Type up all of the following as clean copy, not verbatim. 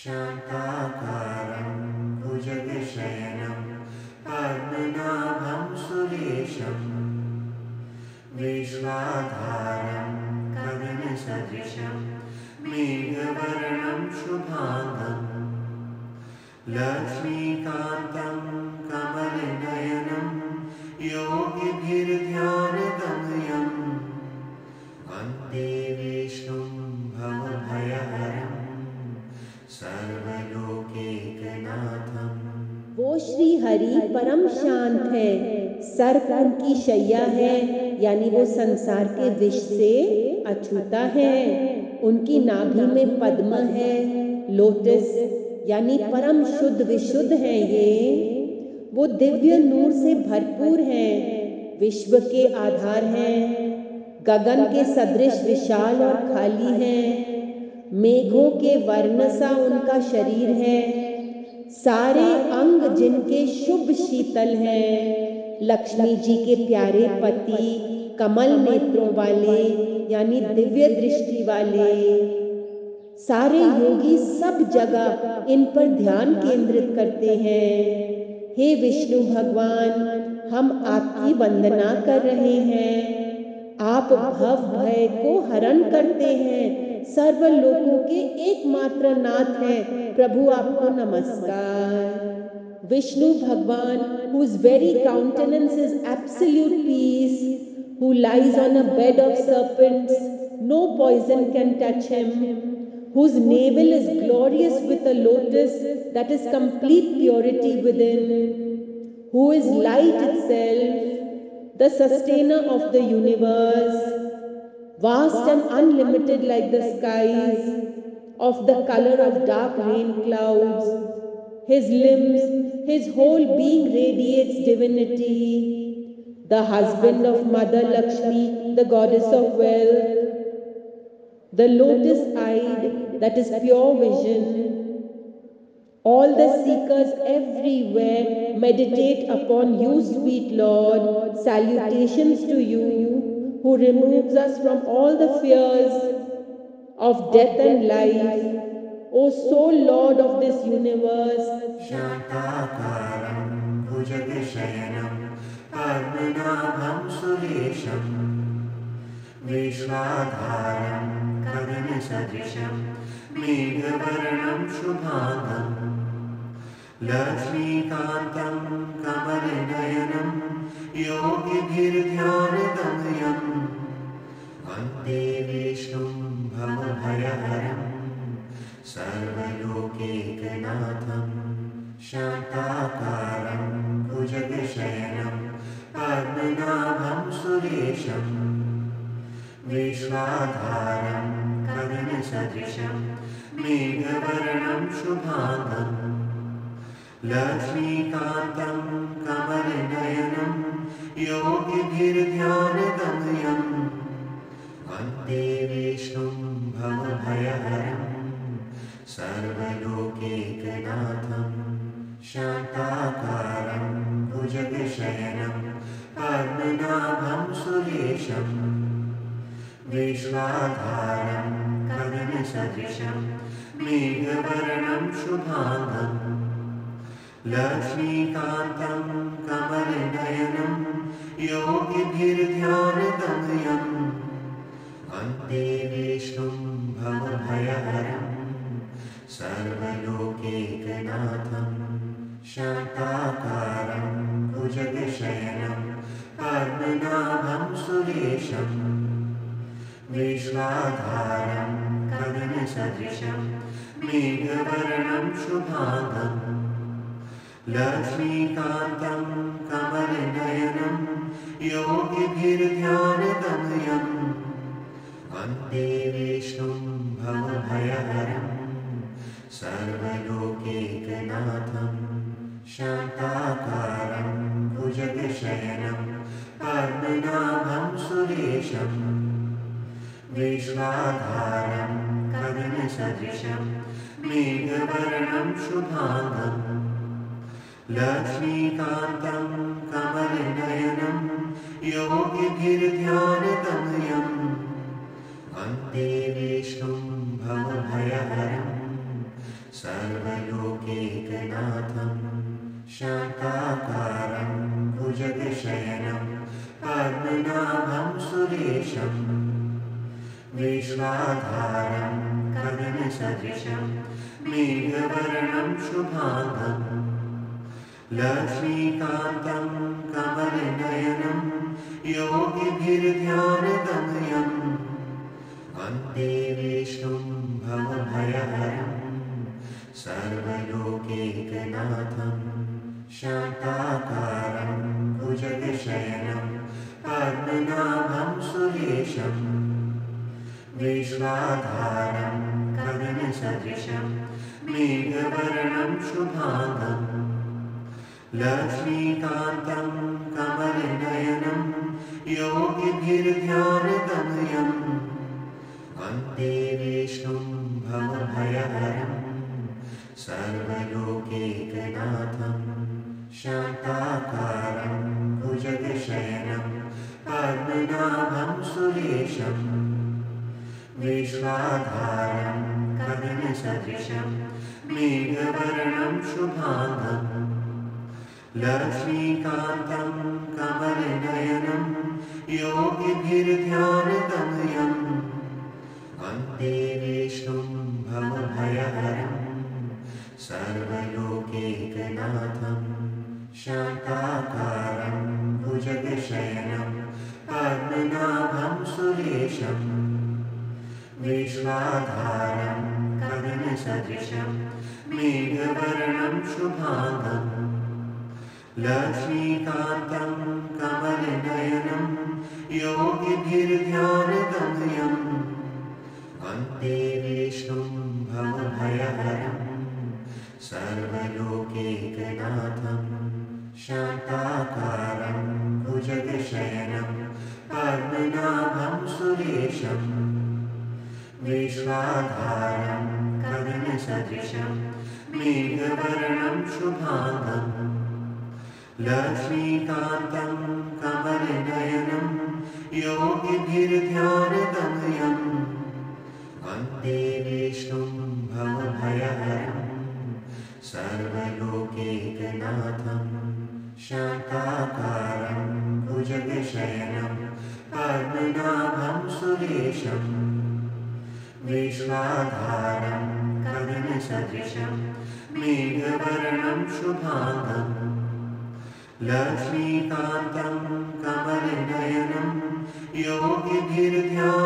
शान्ताकारं भुजगशयनं पद्मनाभं सुरेशं विश्वाधारं गगनसदृशं मेघवर्णं शुभांगं लक्ष्मीकान्तं कमलनयनं योगिभिर्ध्यानगम्यं वन्दे विष्णुं भवभयहरं सर्वलोकैकनाथम्। वो श्री हरि परम शांत है, सर्प उनकी शैया है, यानी वो संसार के विष से अछूता है। उनकी नाभि में पद्म है, लोटस यानी परम शुद्ध विशुद्ध है ये। वो दिव्य नूर से भरपूर है, विश्व के आधार हैं, गगन के सदृश विशाल और खाली हैं, मेघों के वर्ण सा उनका शरीर है, सारे अंग जिनके शुभ शीतल हैं, लक्ष्मी जी के प्यारे पति, कमल नेत्रों वाले यानी दिव्य दृष्टि वाले। सारे योगी सब जगह इन पर ध्यान केंद्रित करते हैं। हे विष्णु भगवान, हम आपकी वंदना कर रहे हैं। आप भव भय को हरण करते हैं, सर्व लोकों के एकमात्र नाथ हैं। प्रभु आपको नमस्कार। विष्णु भगवान, whose very countenance is absolute peace, who lies on a bed of serpents, no poison can touch him, whose navel is glorious with a lotus that is complete purity within, who is light itself, the sustainer of the universe, vast and unlimited like the skies, of the color of dark rain clouds. His limbs, his whole being radiates divinity. The husband of Mother Lakshmi, the goddess of wealth, the lotus-eyed, that is pure vision. All the seekers everywhere meditate upon you, sweet Lord. Salutations to you, who removes us from all the fears of death and life. O sole Lord of this universe, शान्ताकारं भुजगशयनं पद्मनाभं सुरेशं विश्वाधारं गगनसदृशं मेघवर्णं शुभांगं लक्ष्मीकान्तं कमलनयनं योगिभिर्ध्यानगम्यं वन्दे विष्णुं भवभयहरं सर्वलोकैकनाथम्। शान्ताकारं भुजगशयनं पद्मनाभं सुरेशं विश्वाधारं गगनसदृशं मेघवर्णं शुभांगं लक्ष्मीकान्तं कमलनयनं योगिभिर्ध्यानगम्यं वन्दे विष्णुं भवभयहरं सर्वलोकैकनाथम्। शान्ताकारं भुजगशयनं पद्मनाभं सुरेशं विश्वाधारं गगनसदृशं मेघवर्णं शुभांगं लक्ष्मीकान्तं कमलनयनं योगिभिर्ध्यानगम्यं वन्दे विष्णुं भवभयहरं सर्वलोकैकनाथम्। शान्ताकारं भुजगशयनं पद्मनाभं सुरेशं विश्वाधारं गगनसदृशं मेघवर्णं शुभांगं लक्ष्मीकान्तं कमलनयनं योगिभिर्ध्यानगम्यं वन्दे विष्णुं भवभयहरं सर्वलोकैकनाथम्। शान्ताकारं भुजगशयनं पद्मनाभं सुरेशं विश्वाधारं गगनसदृशं मेघवर्णं शुभांगं लक्ष्मीकान्तं कमलनयनं योगिभिर्ध्यानगम्यं वन्दे विष्णुं भवभयहरं सर्वलोकैकनाथं शान्ताकारं भुजगशयनं पद्मनाभं सुरेशं विश्वाधारं गगनसदृशं मेघवर्णं शुभाङ्गं लक्ष्मीकान्तं कमलनयनं योगिभिर्ध्यानगम्यं वन्दे विष्णुं भवभयहरं सर्वलोकैकनाथं शान्ताकारं भुजगशयनं पद्मनाभं सुरेशं विश्वाधारं गगनसदृशं मेघवर्णं शुभाङ्गं लक्ष्मीकान्तं कमलनयनं योगिभिर्ध्यानगम्यं वन्दे विष्णुं भवभयहरं सर्वलोकैकनाथं शान्ताकारं भुजगशयनं पद्मनाभं सुरेशं विश्वाधारं गगनसदृशं मेघवर्णं शुभाङ्गं लक्ष्मीकान्तं कमलनयनं योगिभिर्ध्यानगम्यं वन्दे विष्णुं भवभयहरं सर्वलोकैकनाथं शान्ताकारं भुजगशयनं पद्मनाभं सुरेशं विश्वाधारं गगनसदृशं मेघवर्णं शुभाङ्गं लक्ष्मीकान्तं कमलनयनं योगिभिर्ध्यानगम्यं वन्दे विष्णुं भवभयहरं सर्वलोकैकनाथं शान्ताकारं भुजगशयनं पद्मनाभं सुरेशं विश्वाधारं गगनसदृशं मेघवर्णं शुभाङ्गं लक्ष्मीकान्तं कमलनयनं योगिभिर्ध्यानगम्यं वन्दे विष्णुं भवभयहरं सर्वलोकैकनाथं शान्ताकारं भुजगशयनं पद्मनाभं सुरेशं विश्वाधारं गगनसदृशं मेघवर्णं शुभाङ्गं लक्ष्मीकान्तं कमलनयनं योगिभिर्ध्यानगम्यं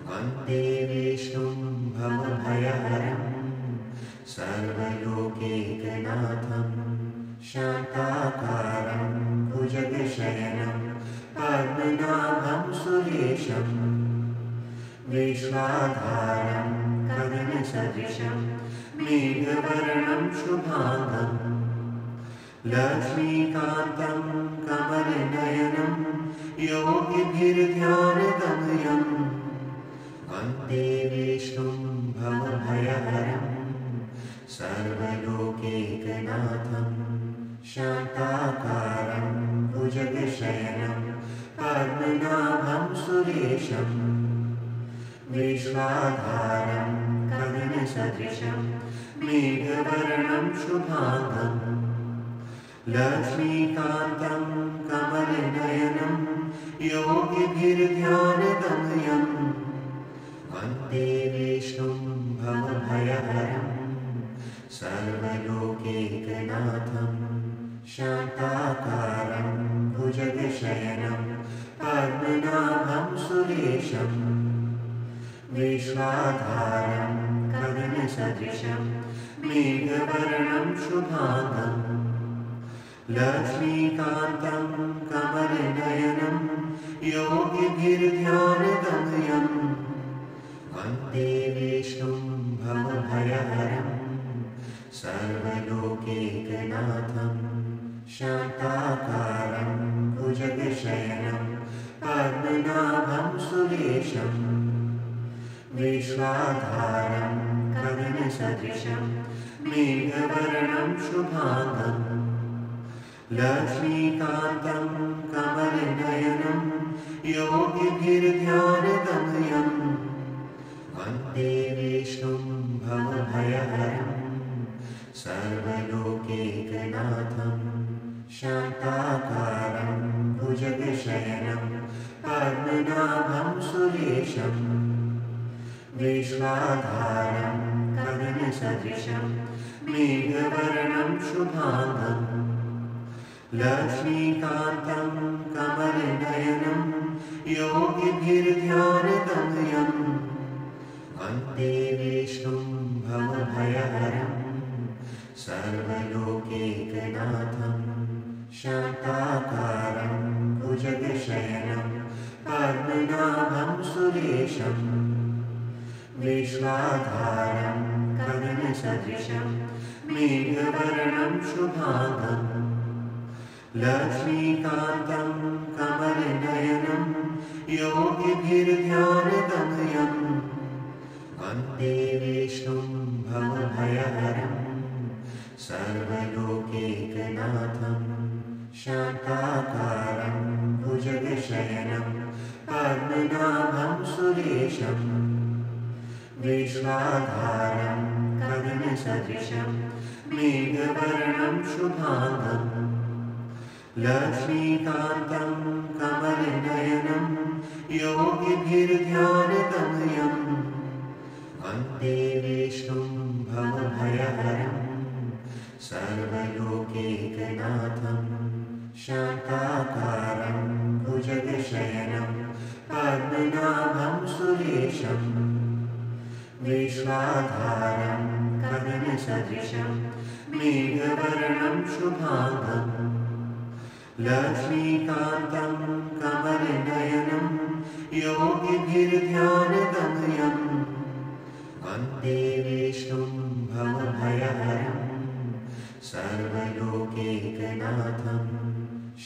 वन्दे विष्णुं भवभयहरं सर्वलोकैकनाथं शान्ताकारं भुजगशयनं पद्मनाभं सुरेशं विश्वाधारं गगनसदृशं मेघवर्णं शुभाङ्गं लक्ष्मीकान्तं कमलनयनं योगिभिर्ध्यानगम्यं वन्दे विष्णुं भवभयहरं सर्वलोकैकनाथं शान्ताकारं भुजगशयनं पद्मनाभं सुरेशं विश्वाधारं गगनसदृशं मेघवर्णं शुभाङ्गं लक्ष्मीकान्तं कमलनयनं योगिभिर्ध्यानगम्यं वन्दे विष्णुं भवभयहरं सर्वलोकैकनाथं शान्ताकारं भुजगशयनं पद्मनाभं सुरेशं विश्वाधारं गगनसदृशं मेघवर्णं शुभाङ्गं लक्ष्मीकान्तं कमलनयनं योगिभिर्ध्यानगम्यं वन्दे विष्णुं भवभयहरं सर्वलोकैकनाथं शान्ताकारं भुजगशयनं पद्मनाभं सुरेशं विश्वाधारं गगनसदृशं मेघवर्णं शुभाङ्गं लक्ष्मीकान्तं कमलनयनं योगिभिर्ध्यानगम्यं वन्दे विष्णुं भवभयहरं सर्वलोकैकनाथं शान्ताकारं भुजगशयनं पद्मनाभं सुरेशं विश्वाधारं गगनसदृशं मेघवर्णं शुभाङ्गं लक्ष्मीकान्तं कमलनयनं योगिभिर्ध्यानगम्यम् वन्दे विष्णुं भवभयहरं सर्वलोकैकनाथं शान्ताकारं भुजगशयनं पद्मनाभं सुरेशं विश्वाधारं गगनसदृशं मेघवर्णं शुभाङ्गं लक्ष्मीकान्तं कमलनयनं योगिभिर्ध्यानगम्यम् वन्दे विष्णुं भवभयहरं सर्वलोकैकनाथं शान्ताकारं भुजगशयनं पद्मनाभं सुरेशं विश्वाधारं गगनसदृशं मेघवर्णं शुभाङ्गं लक्ष्मीकान्तं कमलनयनं योगिभिर्ध्यानगम्यम् वन्दे विष्णुं भवभयहरं सर्वलोकैकनाथं शान्ताकारं भुजगशयनं पद्मनाभं सुरेशं विश्वाधारं गगनसदृशं मेघवर्णं शुभाङ्गं लक्ष्मीकान्तं कमलनयनं योगिभिर्ध्यानगम्यम् वन्दे विष्णुं भवभयहरं सर्वलोकैकनाथं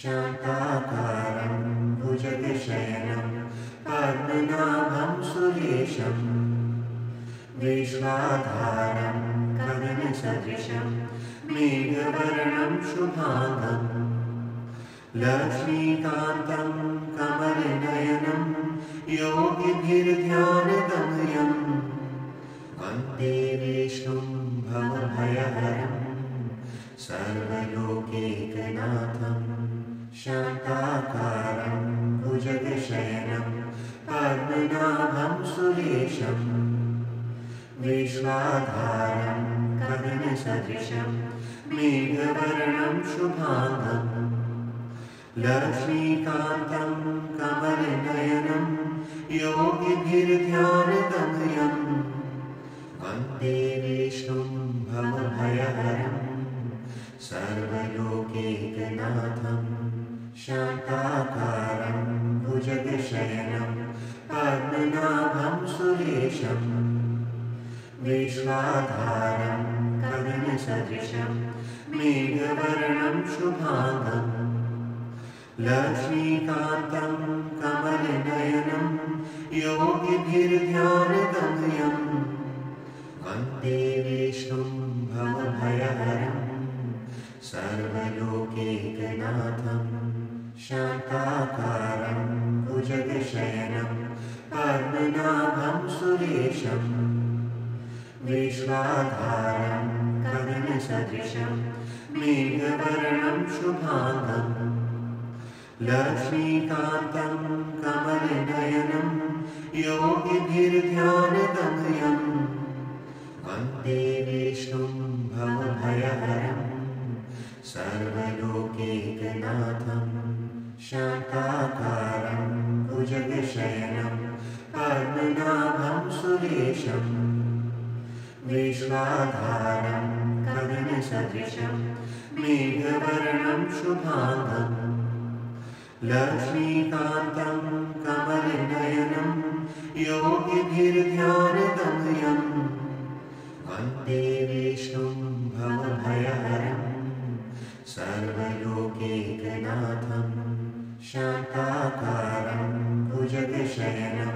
शान्ताकारं भुजगशयनं पद्मनाभं सुरेशं विश्वाधारं गगनसदृशं मेघवर्णं शुभाङ्गं लक्ष्मीकान्तं कमलनयनं योगिभिर्ध्यानगम्यम् वन्दे विष्णुं भवभयहरं सर्वलोकैकनाथं शान्ताकारं भुजगशयनं पद्मनाभं सुरेशं विश्वाधारं गगनसदृशं मेघवर्णं शुभाङ्गं लक्ष्मीकान्तं कमलनयनं योगिभिर्ध्यानगम्यम् वन्दे विष्णुं भवभयहरं सर्वलोकैकनाथं शान्ताकारं भुजगशयनं पद्मनाभं सुरेशं विश्वाधारं गगनसदृशं मेघवर्णं शुभाङ्गं लक्ष्मीकान्तं कमलनयनं योगिभिर्ध्यानगम्यम् वन्दे विष्णुं भवभयहरं सर्वलोकैकनाथं शान्ताकारं भुजगशयनं पद्मनाभं सुरेशं विश्वाधारं गगनसदृशं मेघवर्णं शुभाङ्गं लक्ष्मीकान्तं कमलनयनं योगिभिर्ध्यानगम्यम् वन्दे विष्णुं भवभयहरं सर्वलोकैकनाथं शान्ताकारं भुजगशयनं पद्मनाभं सुरेशं विश्वाधारं गगनसदृशं मेघवर्णं शुभाङ्गं लक्ष्मीकान्तं कमलनयनं योगिभिर्ध्यानगम्यम् वन्दे विष्णुं भवभयहरं सर्वलोकैकनाथं शान्ताकारं भुजगशयनं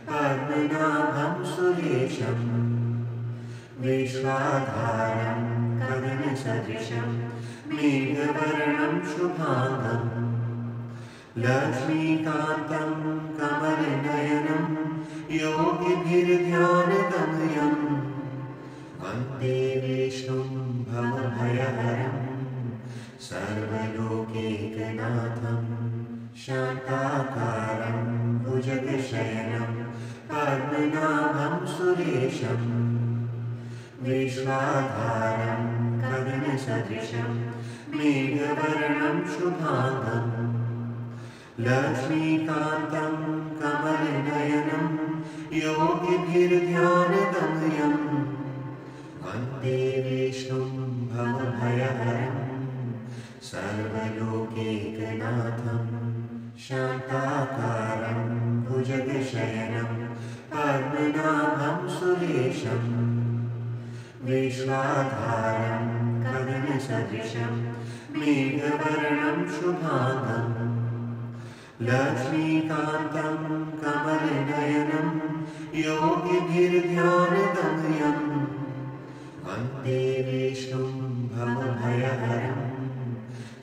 पद्मनाभं सुरेशं विश्वाधारं गगनसदृशं मेघवर्णं शुभाङ्गं लक्ष्मीकान्तं कमलनयनं योगिभिर्ध्यानगम्यम् वन्दे विष्णुं भवभयहरं सर्वलोकैकनाथं शान्ताकारं भुजगशयनं पद्मनाभं सुरेशं विश्वाधारं गगनसदृशं मेघवर्णं शुभाङ्गं लक्ष्मीकान्तं कमलनयनं योगिभिर्ध्यानगम्यं वन्दे विष्णुं भवभयहरं सर्वलोकैकनाथं शान्ताकारं भुजगशयनं पद्मनाभं सुरेशं विश्वाधारं गगनसदृशं मेघवर्णं शुभाङ्गं लक्ष्मीकान्तं कमलनयनं योगिभिर्ध्यानगम्यं वन्दे विष्णुं भवभयहरं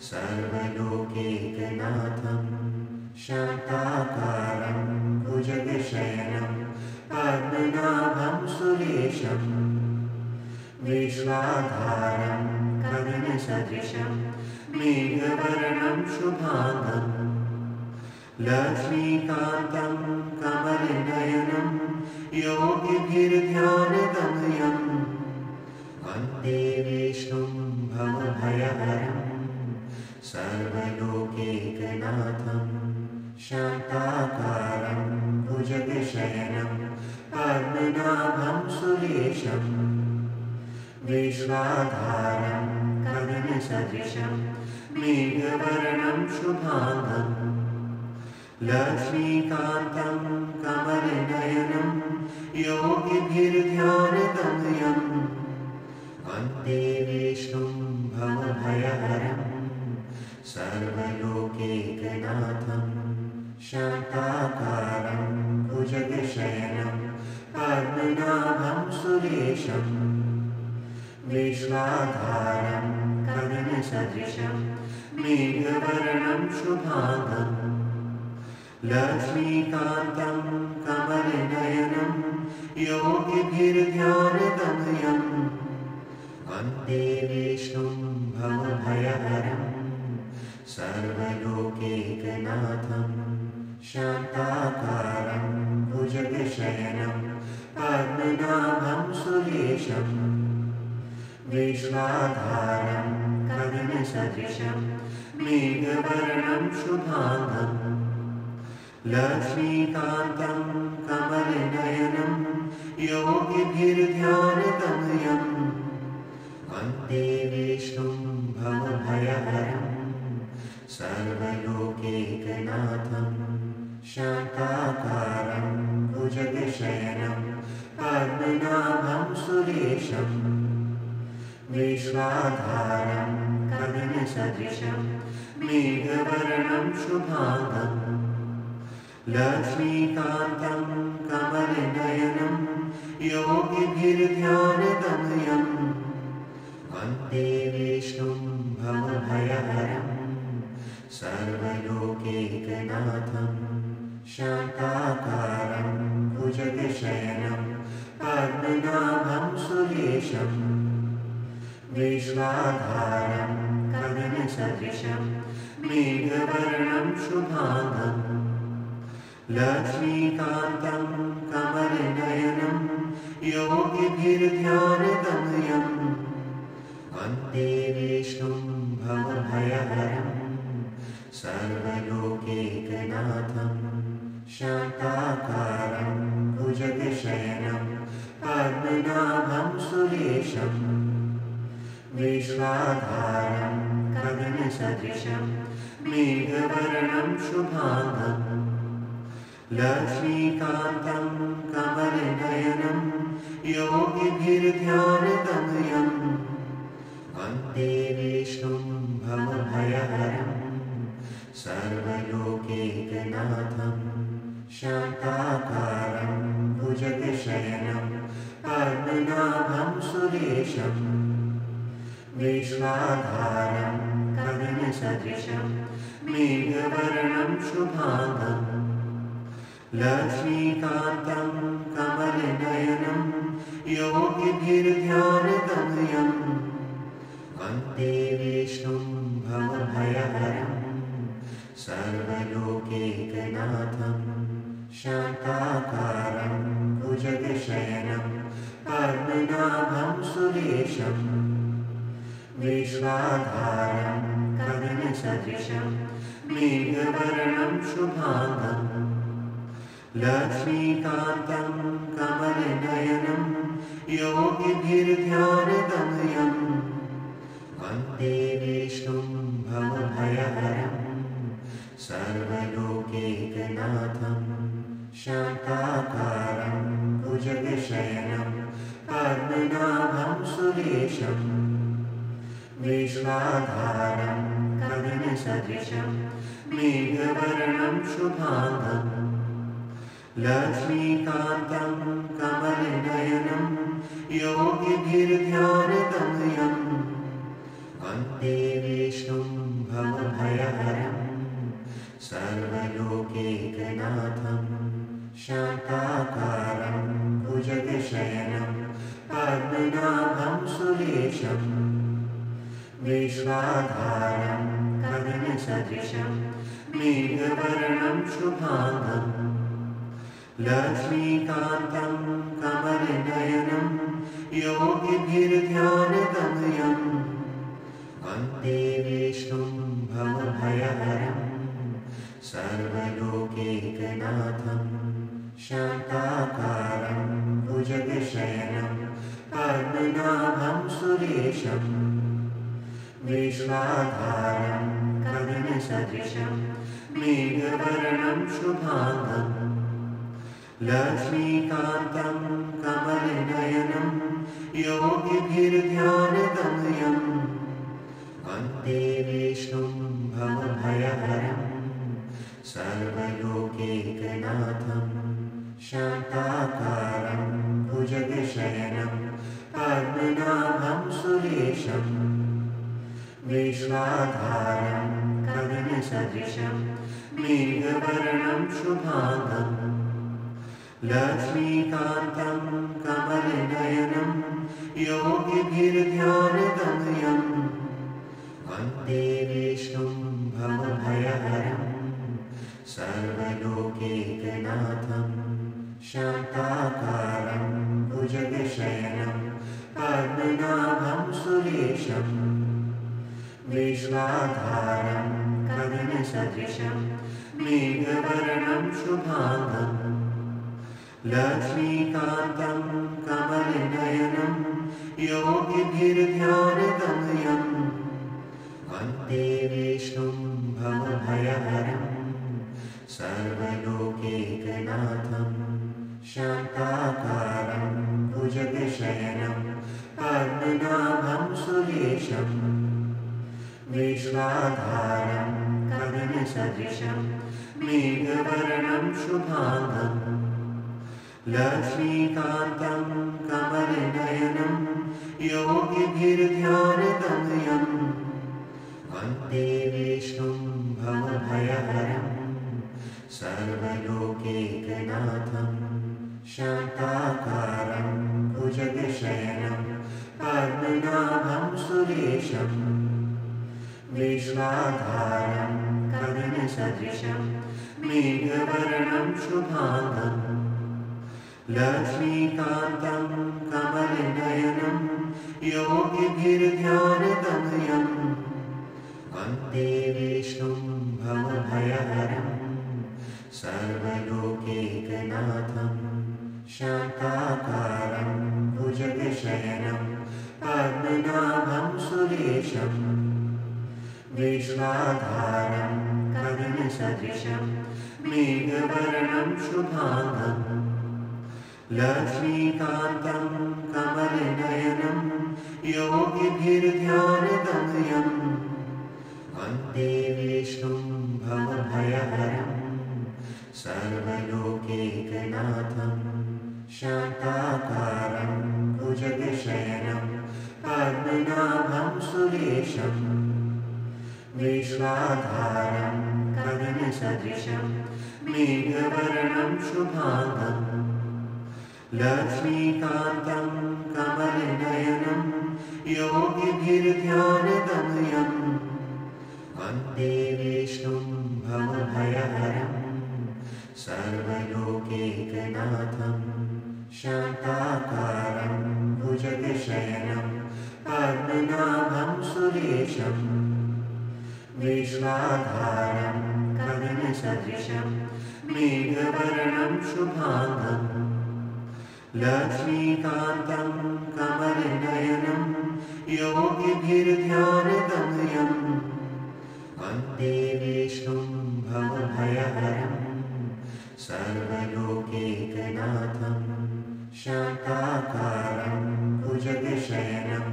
सर्वलोकैकनाथं शान्ताकारं भुजगशयनं पद्मनाभं सुरेशं विश्वाधारं गगनसदृशं मेघवर्णं शुभाङ्गं लक्ष्मीकान्तं कमलनयनं योगिभिर्ध्यानगम्यं वन्दे विष्णुं भवभयहरं सर्वलोकैकनाथं शान्ताकारं भुजगशयनं पद्मनाभं सुरेशं विश्वाधारं गगनसदृशं मेघवर्णं शुभाङ्गं लक्ष्मीकान्तं कमलनयनं योगिभिर्ध्यानगम्यं वन्दे विष्णुं भवभयहरं सर्वलोकैकनाथं शान्ताकारं भुजगशयनं पद्मनाभं सुरेशं विश्वाधारं गगनसदृशं मेघवर्णं शुभाङ्गं लक्ष्मीकान्तं कमलनयनं योगिभिर्ध्यानगम्यं वन्दे विष्णुं भवभयहरं सर्वलोकैकनाथं शान्ताकारं भुजगशयनं पद्मनाभं सुरेशं विश्वाधारं गगनसदृशं मेघवर्णं शुभाङ्गं लक्ष्मीकान्तं कमलनयनं योगिभिर्ध्यानगम्यं वन्दे विष्णुं भवभयहरं सर्वलोकैकनाथं शान्ताकारं भुजगशयनं पद्मनाभं सुरेशं विश्वाधारं गगनसदृशं मेघवर्णं शुभाङ्गं लक्ष्मीकान्तं कमलनयनं योगिभिर्ध्यानगम्यं वन्दे विष्णुं भवभयहरं सर्वलोकैकनाथं शान्ताकारं भुजगशयनं पद्मनाभं सुरेशं विश्वाधारं गगनसदृशं मेघवर्णं शुभाङ्गं लक्ष्मीकान्तं कमलनयनं योगिभिर्ध्यानगम्यं वन्दे विष्णुं भवभयहरं सर्वलोकैकनाथं शान्ताकारं भुजगशयनं पद्मनाभं सुरेशं विश्वाधारं गगनसदृशं मेघवर्णं शुभाङ्गं लक्ष्मीकान्तं कमलनयनं योगिभिर्ध्यानगम्यं वन्दे विष्णुं भवभयहरं सर्वलोकैकनाथं शान्ताकारं भुजगशयनं पद्मनाभं सुरेशं विश्वाधारं गगनसदृशं मेघवर्णं शुभाङ्गं लक्ष्मीकान्तं कमलनयनं योगिभिर्ध्यानगम्यं वन्दे विष्णुं भवभयहरं सर्वलोकैकनाथं शान्ताकारं भुजगशयनं पद्मनाभं सुरेशं विश्वाधारं गगनसदृशं मेघवर्णं शुभाङ्गं लक्ष्मीकान्तं कमलनयनं योगिभिर्ध्यानगम्यं वन्दे विष्णुं भवभयहरं सर्वलोकैकनाथं शान्ताकारं भुजगशयनं पद्मनाभं सुरेशं विश्वाधारं गगनसदृशं मेघवर्णं शुभाङ्गं लक्ष्मीकान्तं कमलनयनं योगिभिर्ध्यानगम्यं वन्दे विष्णुं भवभयहरं सर्वलोकैकनाथं शान्ताकारं भुजगशयनं पद्मनाभं सुरेशं विश्वाधारं गगनसदृशं मेघवर्णं शुभाङ्गं लक्ष्मीकान्तं कमलनयनं योगिभिर्ध्यानगम्यं वन्दे विष्णुं भवभयहरं सर्वलोकैकनाथं शान्ताकारं भुजगशयनं पद्मनाभं सुरेशं विश्वाधारं गगनसदृशं मेघवर्णं शुभाङ्गं लक्ष्मीकान्तं कमलनयनं योगिभिर्ध्यानगम्यं वन्दे विष्णुं भवभयहरं सर्वलोकैकनाथं शान्ताकारं भुजगशयनं पद्मनाभं सुरेशं विश्वाधारं गगनसदृशं मेघवर्णं शुभाङ्गं लक्ष्मीकान्तं कमलनयनं योगिभिर्ध्यानगम्यं वन्दे विष्णुं भवभयहरं सर्वलोकैकनाथं शान्ताकारं भुजगशयनं पद्मनाभं सुरेशं विश्वाधारं गगनसदृशं मेघवर्णं शुभाङ्गं लक्ष्मीकान्तं कमलनयनं योगिभिर्ध्यानगम्यं वन्दे विष्णुं भवभयहरं सर्वलोकैकनाथं शान्ताकारं भुजगशयनं पद्मनाभं सुरेशं विश्वाधारं गगनसदृशं मेघवर्णं शुभाङ्गं लक्ष्मीकान्तं कमलनयनं योगिभिर्ध्यानगम्यं वन्दे विष्णुं भवभयहरं सर्वलोकैकनाथं शान्ताकारं भुजगशयनं पद्मनाभं सुरेशं विश्वाधारं गगनसदृशं मेघवर्णं शुभाङ्गं लक्ष्मीकान्तं कमलनयनं योगिभिर्ध्यानगम्यं वन्दे विष्णुं भवभयहरं सर्वलोकैकनाथं शान्ताकारं भुजगशयनं पद्मनाभं सुरेशं विश्वाधारं गगनसदृशं मेघवर्णं शुभाङ्गं लक्ष्मीकान्तं कमलनयनं योगिभिर्ध्यानगम्यं वन्दे विष्णुं भवभयहरं सर्वलोकैकनाथं शान्ताकारं भुजगशयनं पद्मनाभं सुरेशं विश्वाधारं गगनसदृशं मेघवर्णं शुभाङ्गं लक्ष्मीकान्तं कमलनयनं योगिभिर्ध्यानगम्यं वन्दे विष्णुं भवभयहरं सर्वलोकैकनाथं शान्ताकारं भुजगशयनं पद्मनाभं सुरेशं विश्वाधारं गगनसदृशं मेघवर्णं शुभाङ्गं लक्ष्मीकान्तं कमलनयनं योगिभिर्ध्यानगम्यं वन्दे विष्णुं भवभयहरं सर्वलोकैकनाथं शान्ताकारं भुजगशयनं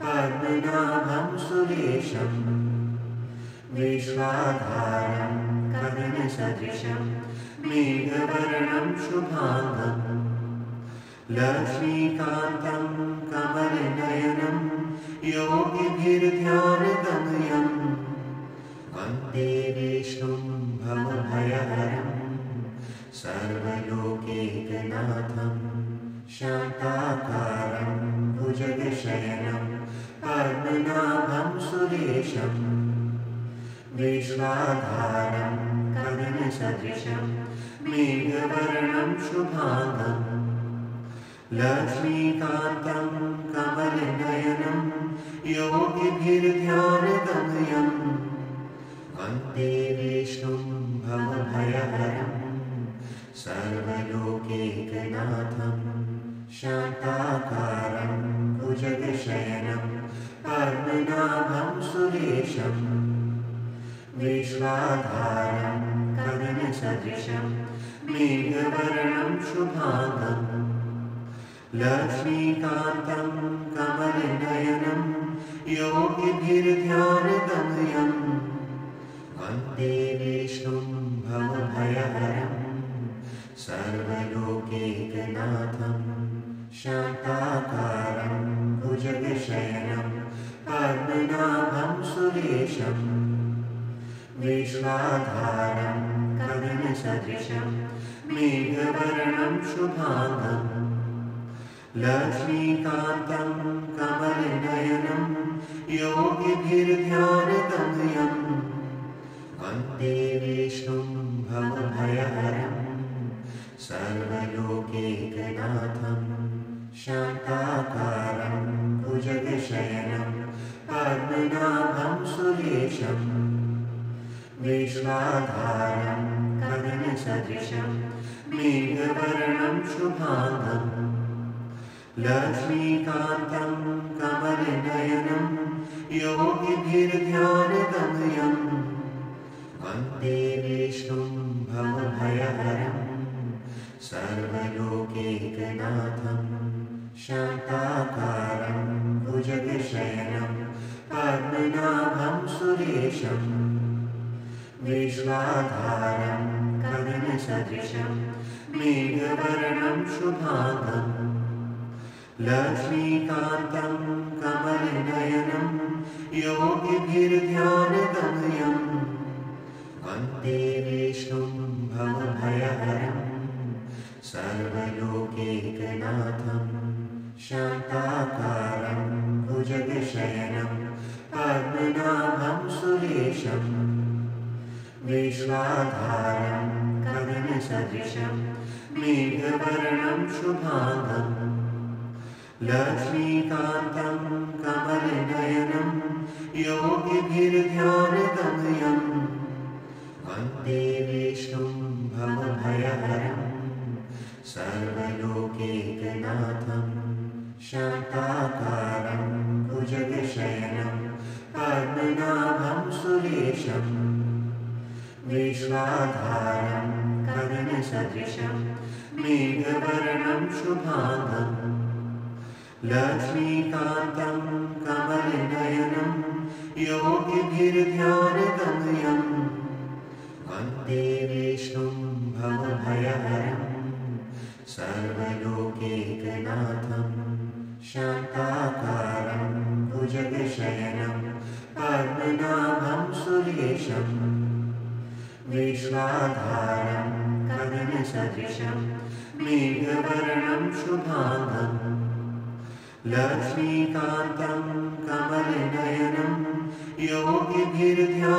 पद्मनाभं सुरेशं विश्वाधारं गगनसदृशं मेघवर्णं शुभाङ्गं लक्ष्मीकान्तं कमलनयनं योगिभिर्ध्यानगम्यं वन्दे विष्णुं भवभयहरं सर्वलोकैकनाथं शान्ताकारं भुजगशयनं पद्मनाभं सुरेशं विश्वाधारं गगनसदृशं मेघवर्णं शुभाङ्गं लक्ष्मीकान्तं कमलनयनं योगिभिर्ध्यानगम्यं वन्दे विष्णुं भवभयहरं सर्वलोकैकनाथं शान्ताकारं भुजगशयनं पद्मनाभं सुरेशं विश्वाधारं गगनसदृशं मेघवर्णं शुभाङ्गं लक्ष्मीकान्तं कमलनयनं योगिभिर्ध्यानगम्यं वन्दे विष्णुं भवभयहरं सर्वलोकैकनाथं शान्ताकारं भुजगशयनं पद्मनाभं सुरेशं विश्वाधारं गगनसदृशं मेघवर्णं शुभाङ्गं लक्ष्मीकान्तं कमलनयनं योगिभिर्ध्यानगम्यं वन्दे विष्णुं भवभयहरं सर्वलोकैकनाथं शान्ताकारं भुजगशयनं पद्मनाभं सुरेशं विश्वाधारं गगनसदृशं मेघवर्णं शुभाङ्गं लक्ष्मीकान्तं कमलनयनं योगिभिर्ध्यानगम्यं वन्दे विष्णुं भवभयहरं सर्वलोकैकनाथं शान्ताकारं भुजगशयनं पद्मनाभं सुरेशं विश्वाधारं गगनसदृशं मेघवर्णं शुभाङ्गं लक्ष्मीकान्तं कमलनयनं योगिभिर्ध्यानगम्यं वन्दे विष्णुं भवभयहरं सर्वलोकैकनाथं शान्ताकारं भुजगशयनं पद्मनाभं सुरेशं विश्वाधारं गगनसदृशं मेघवर्णं शुभाङ्गं लक्ष्मीकान्तं कमलनयनं योगिभिर्ध्यानगम्यं वन्दे विष्णुं भवभयहरं सर्वलोकैकनाथं शान्ताकारं भुजगशयनं पद्मनाभं सुरेशं विश्वाधारं गगनसदृशं मेघवर्णं शुभाङ्गं लक्ष्मीकान्तं कमलनयनं योगिभिर्ध्यानगम्यं वन्दे विष्णुं भवभयहरं सर्वलोकैकनाथं शान्ताकारं भुजगशयनं पद्मनाभं सुरेशं विश्वाधारं गगनसदृशं मेघवर्णं शुभाङ्गम् लक्ष्मीकान्तं कमलनयनं योगिभिर्ध्यानगम्यं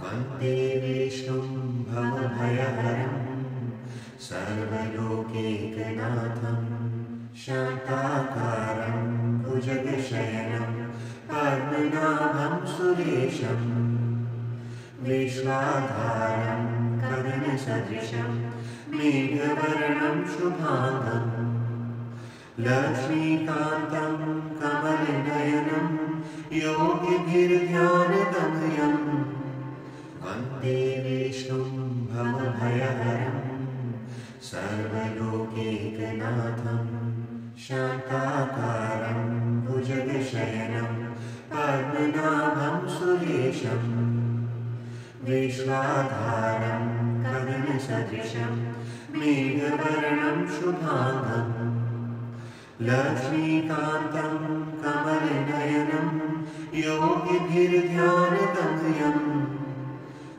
वन्दे विष्णुं भवभयहरं सर्वलोकैकनाथं शान्ताकारं भुजगशयनं पद्मनाभं सुरेशं विश्वाधारं गगनसदृशं मेघवर्णं शुभाङ्गम् लक्ष्मीकान्तं कमलनयनं योगिभिर्ध्यानगम्यं वन्दे विष्णुं भवभयहरं सर्वलोकैकनाथं शान्ताकारं भुजगशयनं पद्मनाभं सुरेशं विश्वाधारं गगनसदृशं मेघवर्णं शुभाङ्गम् लक्ष्मीकान्तं कमलनयनं योगिभिर्ध्यानगम्यं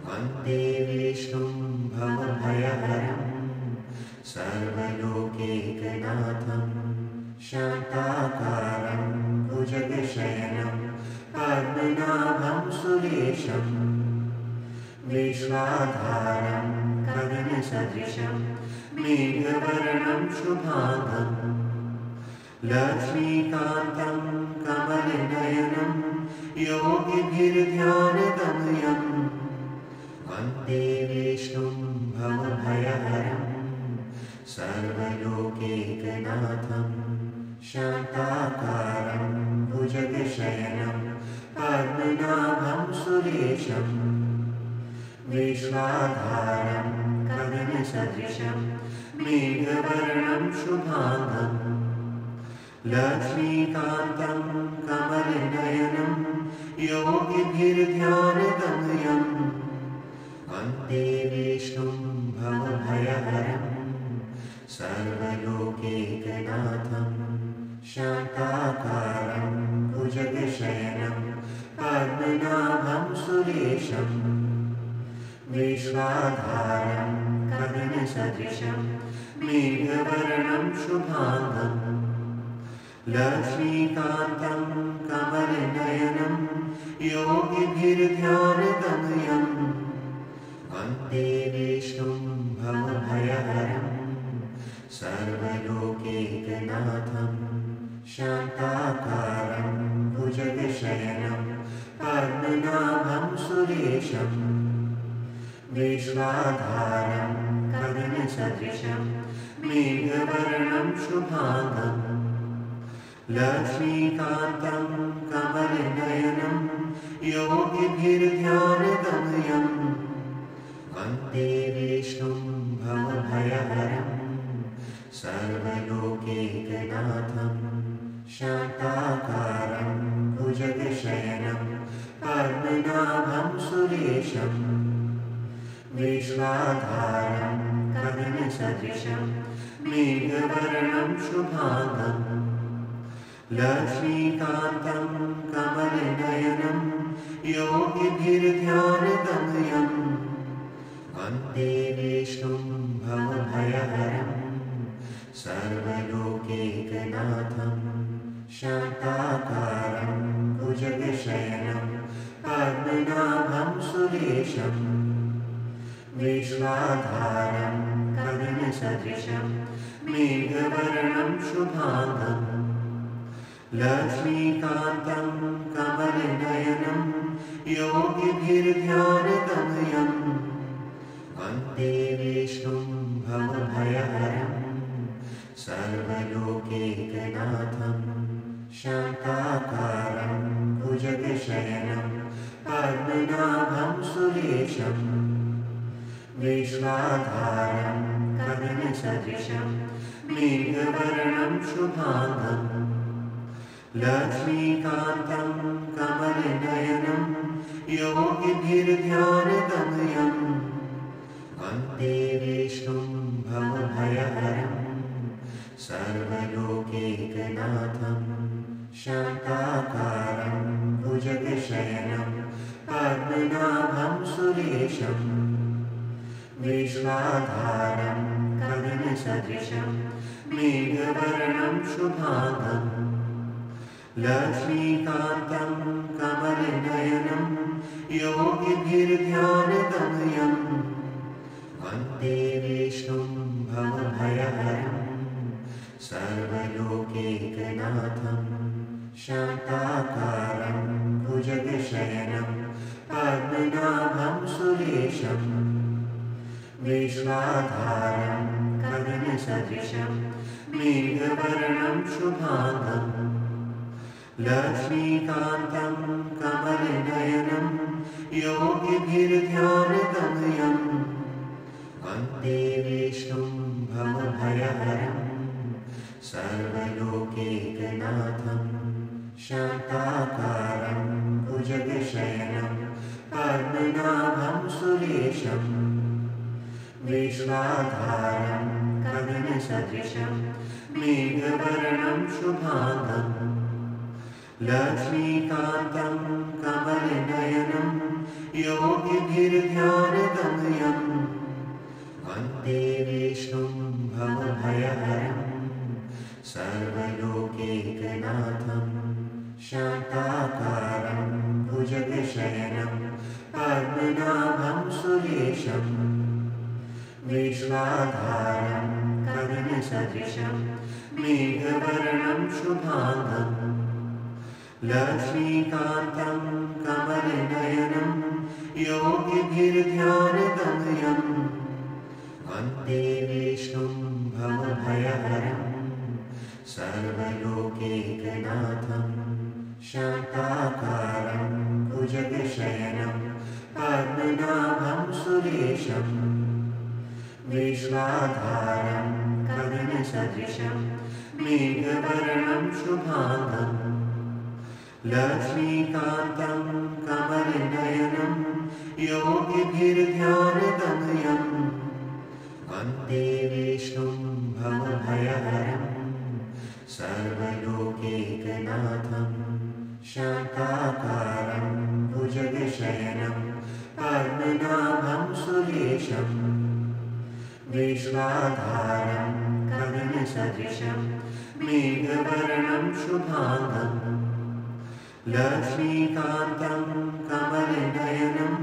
वन्दे विष्णुं भवभयहरं सर्वलोकैकनाथं शान्ताकारं भुजगशयनं पद्मनाभं सुरेशं विश्वाधारं गगनसदृशं मेघवर्णं शुभाङ्गम् लक्ष्मीकान्तं कमलनयनं योगिभिर्ध्यानगम्यं वन्दे विष्णुं भवभयहरं सर्वलोकैकनाथं शान्ताकारं भुजगशयनं पद्मनाभं सुरेशं विश्वाधारं गगनसदृशं मेघवर्णं शुभाङ्गम् लक्ष्मीकान्तं कमलनयनं योगिभिर्ध्यानगम्यं वन्दे विष्णुं भवभयहरं सर्वलोकैकनाथं शान्ताकारं भुजगशयनं पद्मनाभं सुरेशं विश्वाधारं गगनसदृशं मेघवर्णं शुभाङ्गम् लक्ष्मीकान्तं कमलनयनं योगिभिर्ध्यानगम्यं वन्दे विष्णुं भवभयहरं सर्वलोकैकनाथं शान्ताकारं भुजगशयनं पद्मनाभं सुरेशं विश्वाधारं गगनसदृशं मेघवर्णं शुभाङ्गम् लक्ष्मीकान्तं कमलनयनं योगिभिर्ध्यानगम्यं वन्दे विष्णुं भवभयहरं सर्वलोकैकनाथं शान्ताकारं भुजगशयनं पद्मनाभं सुरेशं विश्वाधारं गगनसदृशं मेघवर्णं शुभाङ्गम् लक्ष्मीकान्तं कमलनयनं योगिभिर्ध्यानगम्यं वन्दे विष्णुं भवभयहरं सर्वलोकैकनाथं शान्ताकारं भुजगशयनं पद्मनाभं सुरेशं विश्वाधारं गगनसदृशं मेघवर्णं शुभाङ्गम् लक्ष्मीकान्तं कमलनयनं योगिभिर्ध्यानगम्यं वन्दे विष्णुं भवभयहरं सर्वलोकैकनाथं शान्ताकारं भुजगशयनं पद्मनाभं सुरेशं विश्वाधारं गगनसदृशं मेघवर्णं शुभाङ्गम् लक्ष्मीकान्तं कमलनयनं योगिभिर्ध्यानगम्यं वन्दे विष्णुं भवभयहरं सर्वलोकैकनाथं शान्ताकारं भुजगशयनं पद्मनाभं सुरेशं विश्वाधारं गगनसदृशं मेघवर्णं शुभाङ्गम् लक्ष्मीकान्तं कमलनयनं योगिभिर्ध्यानगम्यं वन्दे विष्णुं भवभयहरं सर्वलोकैकनाथं शान्ताकारं भुजगशयनं पद्मनाभं सुरेशं विश्वाधारं गगनसदृशं मेघवर्णं शुभाङ्गम् लक्ष्मीकान्तं कमलनयनं योगिभिर्ध्यानगम्यं वन्दे विष्णुं भवभयहरं सर्वलोकैकनाथं शान्ताकारं भुजगशयनं पद्मनाभं सुरेशं विश्वाधारं गगनसदृशं मेघवर्णं शुभाङ्गम् लक्ष्मीकान्तं कमलनयनं योगिभिर्ध्यानगम्यं वन्दे विष्णुं भवभयहरं सर्वलोकैकनाथं शान्ताकारं भुजगशयनं पद्मनाभं सुरेशं विश्वाधारं गगनसदृशं मेघवर्णं शुभाङ्गम् लक्ष्मीकान्तं कमलनयनं योगिभिर्ध्यानगम्यं वन्दे विष्णुं भवभयहरं सर्वलोकैकनाथं शान्ताकारं भुजगशयनं पद्मनाभं सुरेशं विश्वाधारं गगनसदृशं मेघवर्णं शुभाङ्गम् लक्ष्मीकान्तं कमलनयनं योगिभिर्ध्यानगम्यं वन्दे विष्णुं भवभयहरं सर्वलोकैकनाथं शान्ताकारं भुजगशयनं पद्मनाभं सुरेशं विश्वाधारं गगनसदृशं मेघवर्णं शुभाङ्गम् लक्ष्मीकान्तं कमलनयनं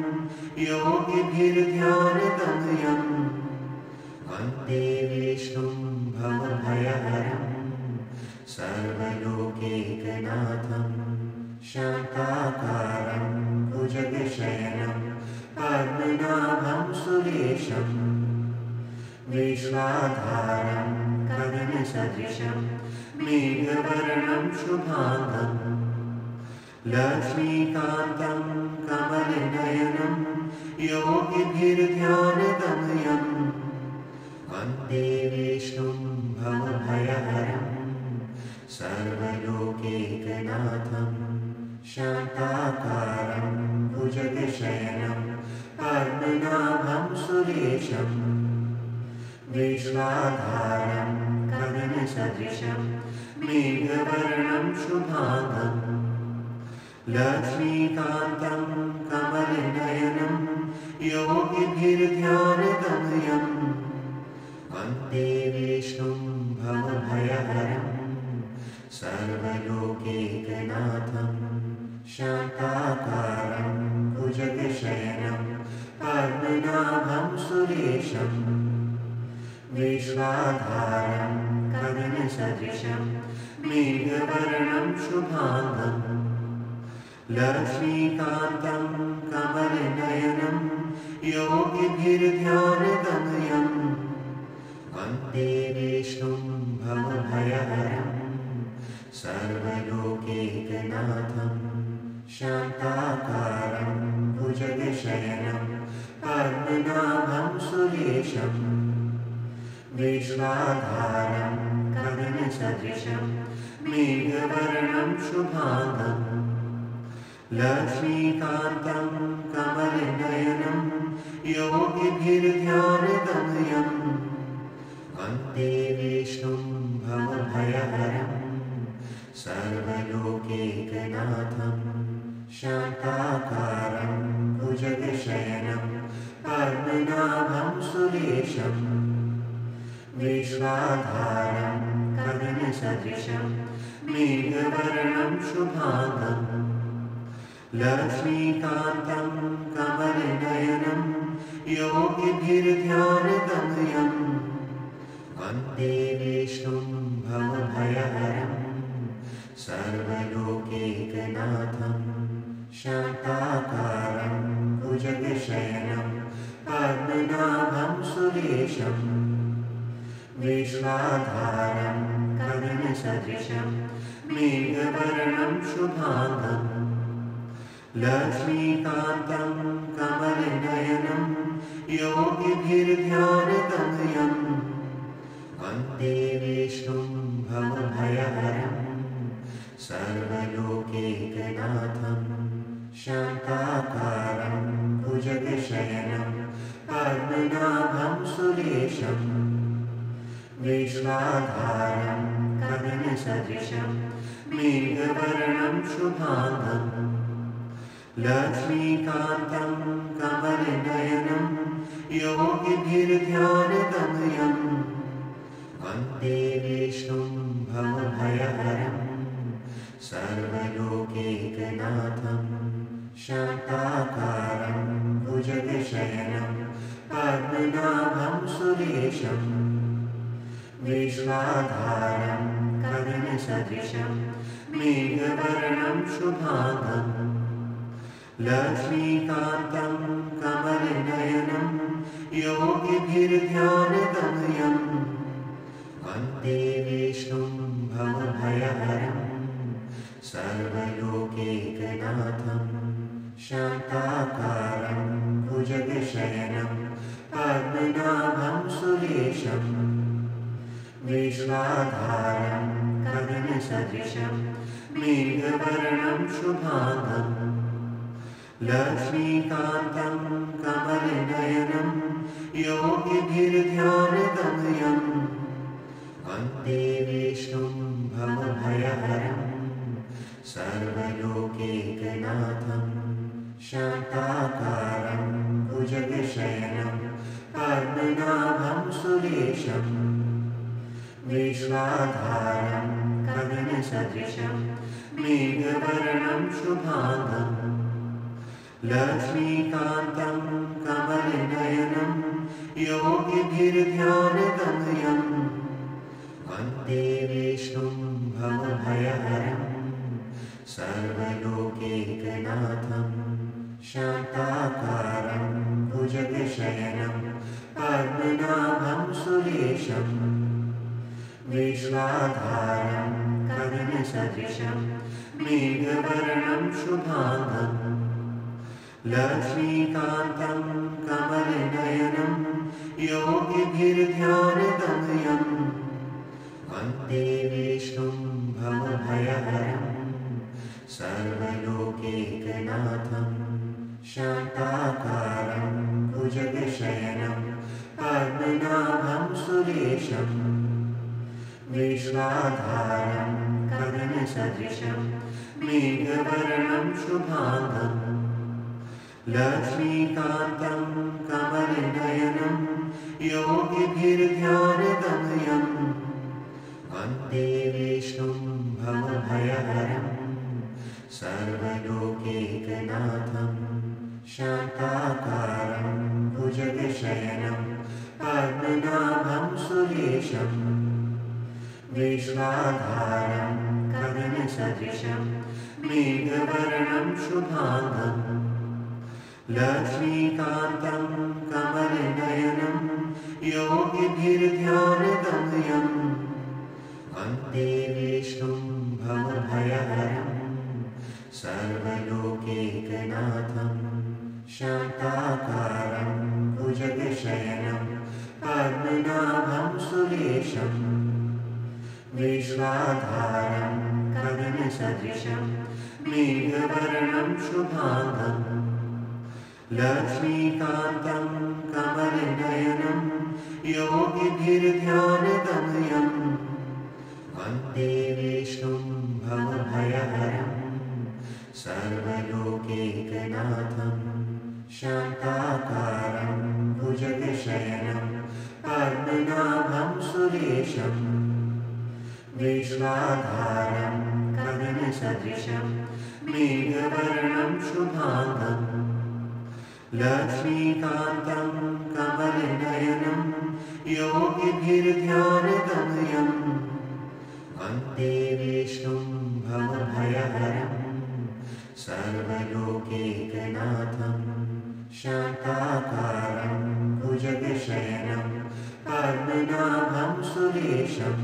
योगिभिर्ध्यानगम्यं वन्दे विष्णुं भवभयहरं सर्वलोकैकनाथं शान्ताकारं भुजगशयनं पद्मनाभं सुरेशं विश्वाधारं गगनसदृशं मेघवर्णं शुभाङ्गम् लक्ष्मीकान्तं कमलनयनं योगिभिर्ध्यानगम्यं वन्दे विष्णुं भवभयहरं सर्वलोकैकनाथं शान्ताकारं भुजगशयनं पद्मनाभं सुरेशं विश्वाधारं गगनसदृशं मेघवर्णं शुभाङ्गम् लक्ष्मीकान्तं कमलनयनं योगिभिर्ध्यानगम्यं वन्दे विष्णुं भवभयहरं सर्वलोकैकनाथं शान्ताकारं भुजगशयनं पद्मनाभं सुरेशं विश्वाधारं गगनसदृशं मेघवर्णं शुभाङ्गम् लक्ष्मीकान्तं कमलनयनं योगिभिर्ध्यानगम्यं वन्दे विष्णुं भवभयहरं सर्वलोकैकनाथं शान्ताकारं भुजगशयनं पद्मनाभं सुरेशं विश्वाधारं गगनसदृशं मेघवर्णं शुभाङ्गम् लक्ष्मीकान्तं कमलनयनं योगिभिर्ध्यानगम्यं वन्दे विष्णुं भवभयहरं सर्वलोकैकनाथं शान्ताकारं भुजगशयनं पद्मनाभं सुरेशं विश्वाधारं गगनसदृशं मेघवर्णं शुभांगं लक्ष्मीकान्तं कमलनयनं योगिभिर्ध्यानगम्यं वन्दे विष्णुं भवभयहरं सर्वलोकैकनाथं शान्ताकारं भुजगशयनं पद्मनाभं सुरेशं विश्वाधारं गगनसदृशं मेघवर्णं शुभांगं लक्ष्मीकान्तं कमलनयनं योगिभिर्ध्यानगम्यं वन्दे विष्णुं भवभयहरं सर्वलोकैकनाथं शान्ताकारं भुजगशयनं पद्मनाभं सुरेशं विश्वाधारं गगनसदृशं मेघवर्णं शुभांगं लक्ष्मीकान्तं कमलनयनं योगिभिर्ध्यानगम्यं वन्दे विष्णुं भवभयहरं सर्वलोकैकनाथं शान्ताकारं भुजगशयनं पद्मनाभं सुरेशं विश्वाधारं गगनसदृशं मेघवर्णं शुभांगं लक्ष्मीकान्तं कमलनयनं योगिभिर्ध्यानगम्यं वन्दे विष्णुं भवभयहरं सर्वलोकैकनाथं शान्ताकारं भुजगशयनं पद्मनाभं सुरेशं विश्वाधारं गगनसदृशं मेघवर्णं शुभांगं लक्ष्मीकान्तं कमलनयनं योगिभिर्ध्यानगम्यं वन्दे विष्णुं भवभयहरं सर्वलोकैकनाथं शान्ताकारं भुजगशयनं पद्मनाभं सुरेशं विश्वाधारं गगनसदृशं मेघवर्णं शुभांगं लक्ष्मीकान्तं कमलनयनं योगिभिर्ध्यानगम्यं वन्दे विष्णुं भवभयहरं सर्वलोकैकनाथं शान्ताकारं भुजगशयनं पद्मनाभं सुरेशं विश्वाधारं गगनसदृशं मेघवर्णं शुभांगं लक्ष्मीकान्तं कमलनयनं योगिभिर्ध्यानगम्यं वन्दे विष्णुं भवभयहरं सर्वलोकैकनाथं शान्ताकारं भुजगशयनं पद्मनाभं सुरेशं विश्वाधारं गगनसदृशं मेघवर्णं शुभांगं लक्ष्मीकान्तं कमलनयनं योगिभिर्ध्यानगम्यं वन्दे विष्णुं भवभयहरं सर्वलोकैकनाथं शान्ताकारं भुजगशयनं पद्मनाभं सुरेशं विश्वाधारं गगनसदृशं मेघवर्णं शुभांगं लक्ष्मीकान्तं कमलनयनं योगिभिर्ध्यानगम्यं वन्दे विष्णुं भवभयहरं सर्वलोकैकनाथं शान्ताकारं भुजगशयनं पद्मनाभं सुरेशं विश्वाधारं गगनसदृशं मेघवर्णं शुभांगं लक्ष्मीकान्तं कमलनयनं योगिभिर्ध्यानगम्यं वन्दे विष्णुं भवभयहरं सर्वलोकैकनाथं शान्ताकारं भुजगशयनं पद्मनाभं गगनसदृशं मेघवर्णं शुभाङ्गम् लक्ष्मीकान्तं कमलनयनं योगिभिर्ध्यानगम्यं वन्दे विष्णुं भवभयहरं सर्वलोकैकनाथं शान्ताकारं भुजगशयनं पद्मनाभं सुरेशं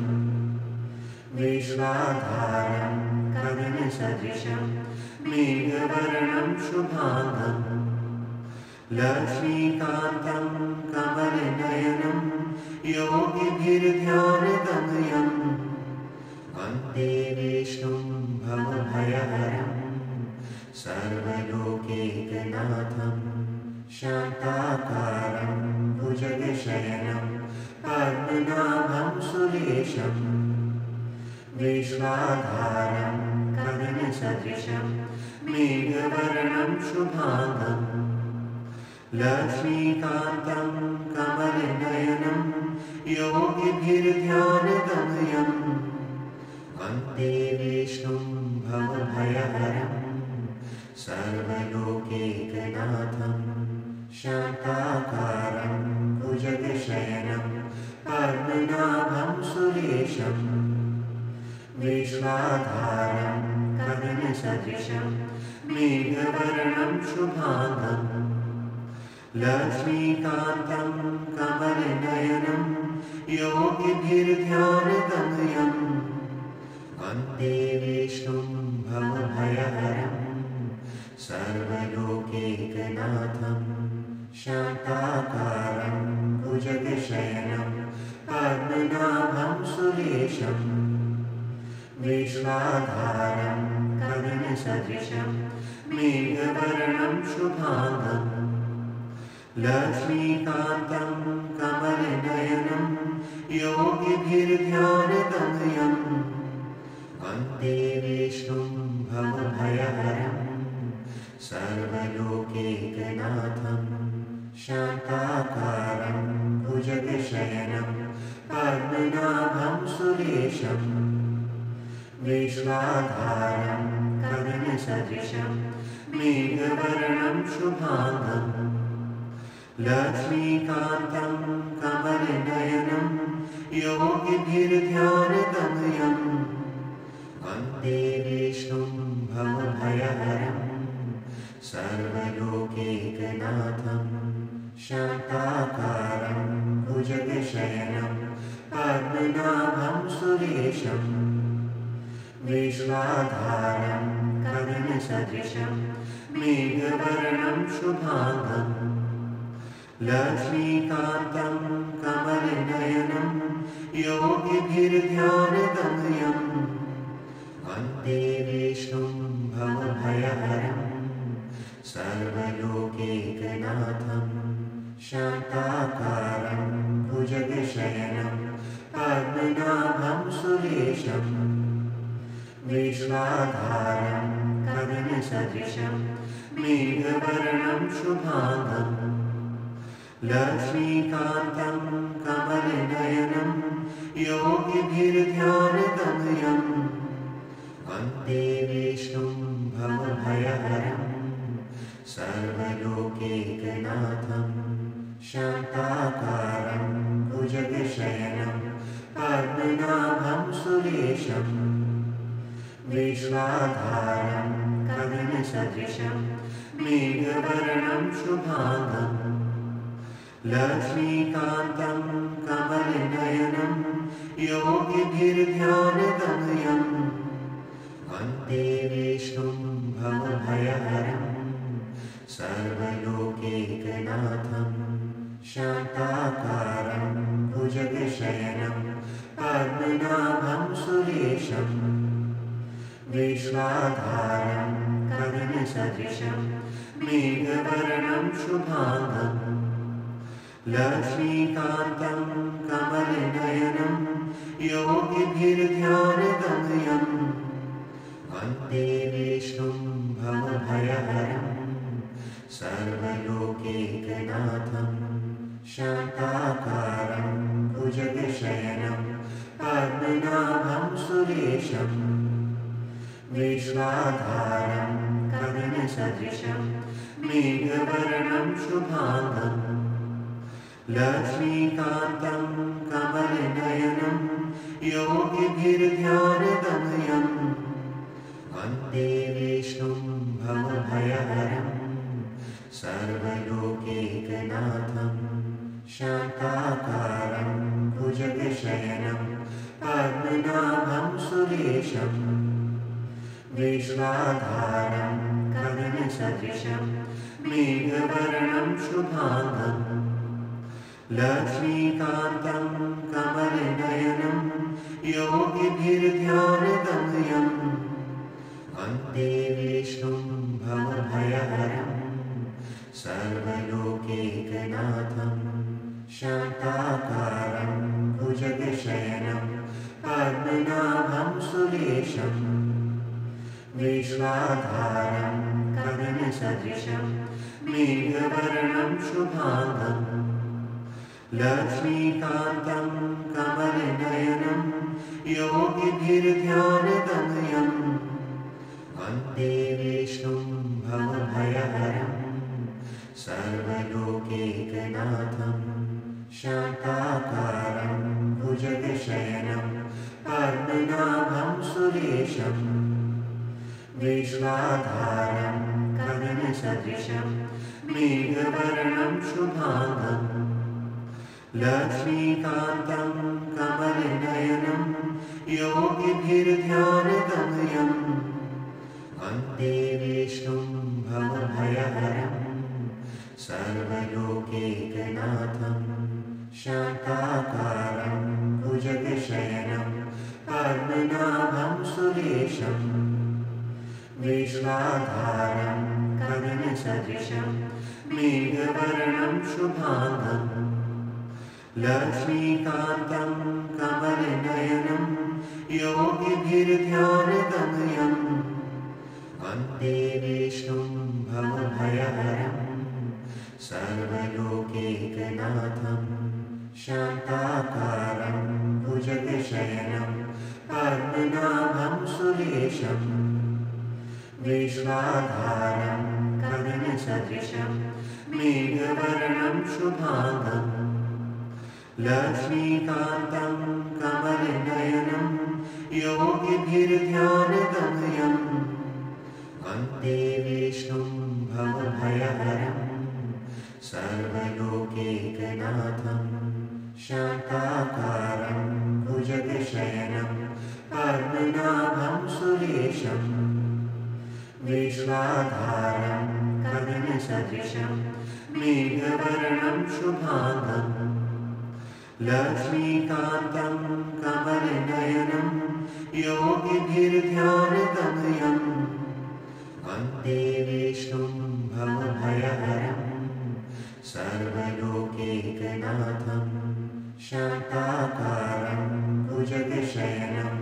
विश्वाधारं गगनसदृशं मेघवर्णं शुभाङ्गम् लक्ष्मीकान्तं कमलनयनं योगिभिर्ध्यानगम्यं वन्दे विष्णुं भवभयहरं सर्वलोकैकनाथं शान्ताकारं भुजगशयनं पद्मनाभं सुरेशं विश्वाधारं गगनसदृशं मेघवर्णं शुभाङ्गम् लक्ष्मीकान्तं कमलनयनं योगिभिर्ध्यानगम्यं वन्दे विष्णुं भवभयहरं सर्वलोकैकनाथं शान्ताकारं भुजगशयनं पद्मनाभं सुरेशं विश्वाधारं गगनसदृशं मेघवर्णं शुभाङ्गम् लक्ष्मीकान्तं कमलनयनं योगिभिर्ध्यानगम्यं वन्दे विष्णुं भवभयहरं सर्वलोकैकनाथं शान्ताकारं भुजगशयनं पद्मनाभं सुरेशं विश्वाधारं गगनसदृशं मेघवर्णं शुभाङ्गम् लक्ष्मीकान्तं कमलनयनं योगिभिर्ध्यानगम्यं वन्दे विष्णुं भवभयहरं सर्वलोकैकनाथं शान्ताकारं भुजगशयनं पद्मनाभं सुरेशं विश्वाधारं गगनसदृशं मेघवर्णं शुभाङ्गम् लक्ष्मीकान्तं कमलनयनं योगिभिर्ध्यानगम्यं वन्दे विष्णुं भवभयहरं सर्वलोकैकनाथं शान्ताकारं भुजगशयनं पद्मनाभं सुरेशं विश्वाधारं गगनसदृशं मेघवर्णं शुभाङ्गम् लक्ष्मीकान्तं कमलनयनं योगिभिर्ध्यानगम्यं वन्दे विष्णुं भवभयहरं सर्वलोकैकनाथं शान्ताकारं भुजगशयनं पद्मनाभं सुरेशं विश्वाधारं गगनसदृशं मेघवर्णं शुभाङ्गम् लक्ष्मीकान्तं कमलनयनं योगिभिर्ध्यानगम्यं वन्दे विष्णुं भवभयहरं सर्वलोकैकनाथं शान्ताकारं भुजगशयनं पद्मनाभं सुरेशं विश्वाधारं गगनसदृशं मेघवर्णं शुभाङ्गम् लक्ष्मीकान्तं कमलनयनं योगिभिर्ध्यानगम्यं वन्दे विष्णुं भवभयहरं सर्वलोकैकनाथं शान्ताकारं भुजगशयनं पद्मनाभं सुरेशं विश्वाधारं गगनसदृशं मेघवर्णं शुभाङ्गम् लक्ष्मीकान्तं कमलनयनं योगिभिर्ध्यानगम्यं वन्दे विष्णुं भवभयहरं सर्वलोकैकनाथं शान्ताकारं भुजगशयनं पद्मनाभं सुरेशं विश्वाधारं गगनसदृशं मेघवर्णं शुभाङ्गं लक्ष्मीकान्तं कमलनयनं योगिभिर्ध्यानगम्यं वन्दे विष्णुं भवभयहरं सर्वलोकैकनाथं शान्ताकारं भुजगशयनं पद्मनाभं सुरेशं विश्वाधारं गगनसदृशं मेघवर्णं शुभाङ्गं लक्ष्मीकान्तं कमलनयनं योगिभिर्ध्यानगम्यं वन्दे विष्णुं भवभयहरं सर्वलोकैकनाथं शान्ताकारं भुजगशयनं पद्मनाभं सुरेशं विश्वाधारं गगनसदृशं मेघवर्णं शुभाङ्गं लक्ष्मीकान्तं कमलनयनं योगिभिर्ध्यानगम्यं वन्दे विष्णुं भवभयहरं सर्वलोकैकनाथं शान्ताकारं भुजगशयनं पद्मनाभं सुरेशं विश्वाधारं गगनसदृशं मेघवर्णं शुभाङ्गं लक्ष्मीकान्तं कमलनयनं योगिभिर्ध्यानगम्यं वन्दे विष्णुं भवभयहरं सर्वलोकैकनाथं शान्ताकारं भुजगशयनं पद्मनाभं सुरेशं विश्वाधारं गगनसदृशं मेघवर्णं शुभाङ्गं लक्ष्मीकान्तं कमलनयनं योगिभिर्ध्यानगम्यं वन्दे विष्णुं भवभयहरं सर्वलोकैकनाथं शान्ताकारं भुजगशयनं पद्मनाभं सुरेशं विश्वाधारं गगनसदृशं मेघवर्णं शुभाङ्गं लक्ष्मीकान्तं कमलनयनं योगिभिर्ध्यानगम्यं वन्दे विष्णुं भवभयहरं सर्वलोकैकनाथं शान्ताकारं भुजगशयनं पद्मनाभं सुरेशं विश्वाधारं गगनसदृशं मेघवर्णं शुभाङ्गं लक्ष्मीकान्तं कमलनयनं योगिभिर्ध्यानगम्यं वन्दे विष्णुं भवभयहरं सर्वलोकैकनाथं शान्ताकारं भुजगशयनं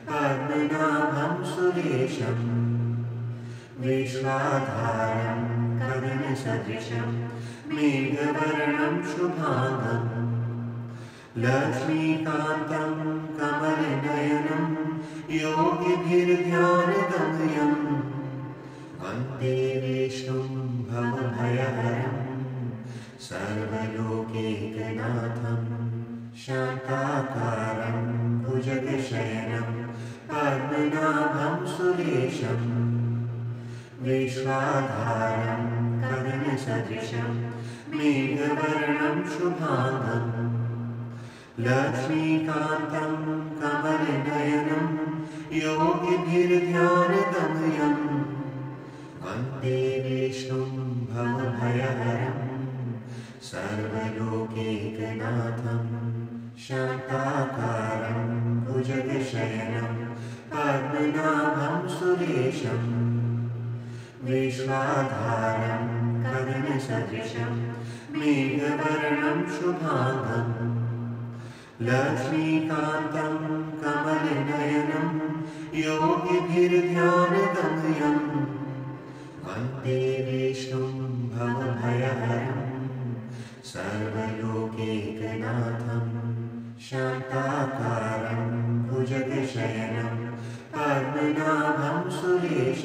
पद्मनाभं सुरेशं विश्वाधारं गगनसदृशं मेघवर्णं शुभाङ्गं लक्ष्मीकान्तं कमलनयनं योगिभिर्ध्यानगम्यं वन्दे विष्णुं भवभयहरं सर्वलोकैकनाथं शान्ताकारं भुजगशयनं पद्मनाभं सुरेशं विश्वाधारं गगनसदृशं मेघवर्णं शुभाङ्गं लक्ष्मीकान्तं कमलनयनं योगिभिर्ध्यानगम्यं वन्दे विष्णुं भवभयहरं सर्वलोकैकनाथं शान्ताकारं भुजगशयनं पद्मनाभं सुरेशं विश्वाधारं गगनसदृशं मेघवर्णं शुभाङ्गं लक्ष्मीकान्तं कमलनयनं योगिभिर्ध्यानगम्यं वन्दे विष्णुं भवभयहरं सर्वलोकैकनाथं शान्ताकारं भुजगशयनं पद्मनाभं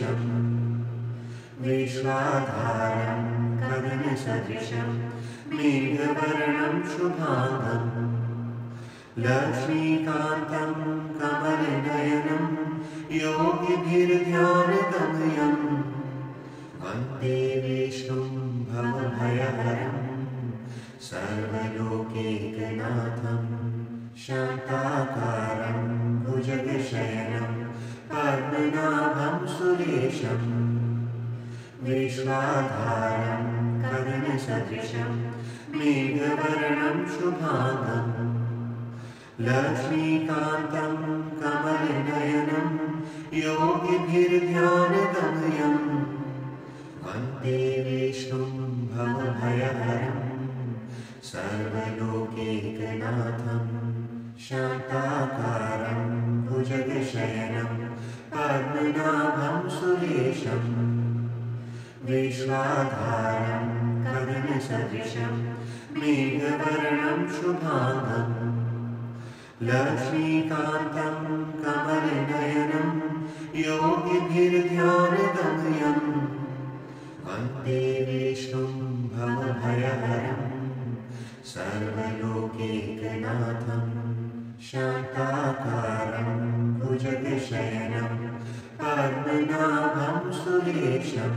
सदृशम् विश्वाधारं गगनसदृशं मेघवर्णं शुभांगं लक्ष्मीकान्तं कमलनयनं योगिभिर्ध्यानगम्यं वन्दे विष्णुं भवभयहरं सर्वलोकैकनाथं शान्ताकारं भुजगशयनं पद्मनाभं सुरेशं विश्वाधारं गगनसदृशं मेघवर्णं शुभांगं लक्ष्मीकान्तं कमलनयनं योगिभिर्ध्यानगम्यं वन्दे विष्णुं भवभयहरं सर्वलोकैकनाथं शान्ताकारं भुजगशयनं पद्मनाभं सुरेशं विश्वाधारं गगनसदृशं मेघवर्णं शुभांगं लक्ष्मीकान्तं कमलनयनं योगिभिर्ध्यानगम्यं वन्दे विष्णुं भवभयहरं सर्वलोकैकनाथं शान्ताकारं भुजगशयनं पद्मनाभं सुरेशं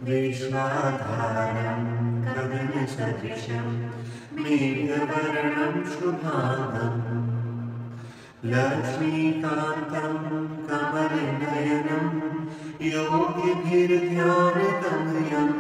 विश्वाधारं गगनसदृशं मेघवर्णं शुभांगं लक्ष्मीकान्तं कमलनयनं योगिभिर्ध्यानगम्यं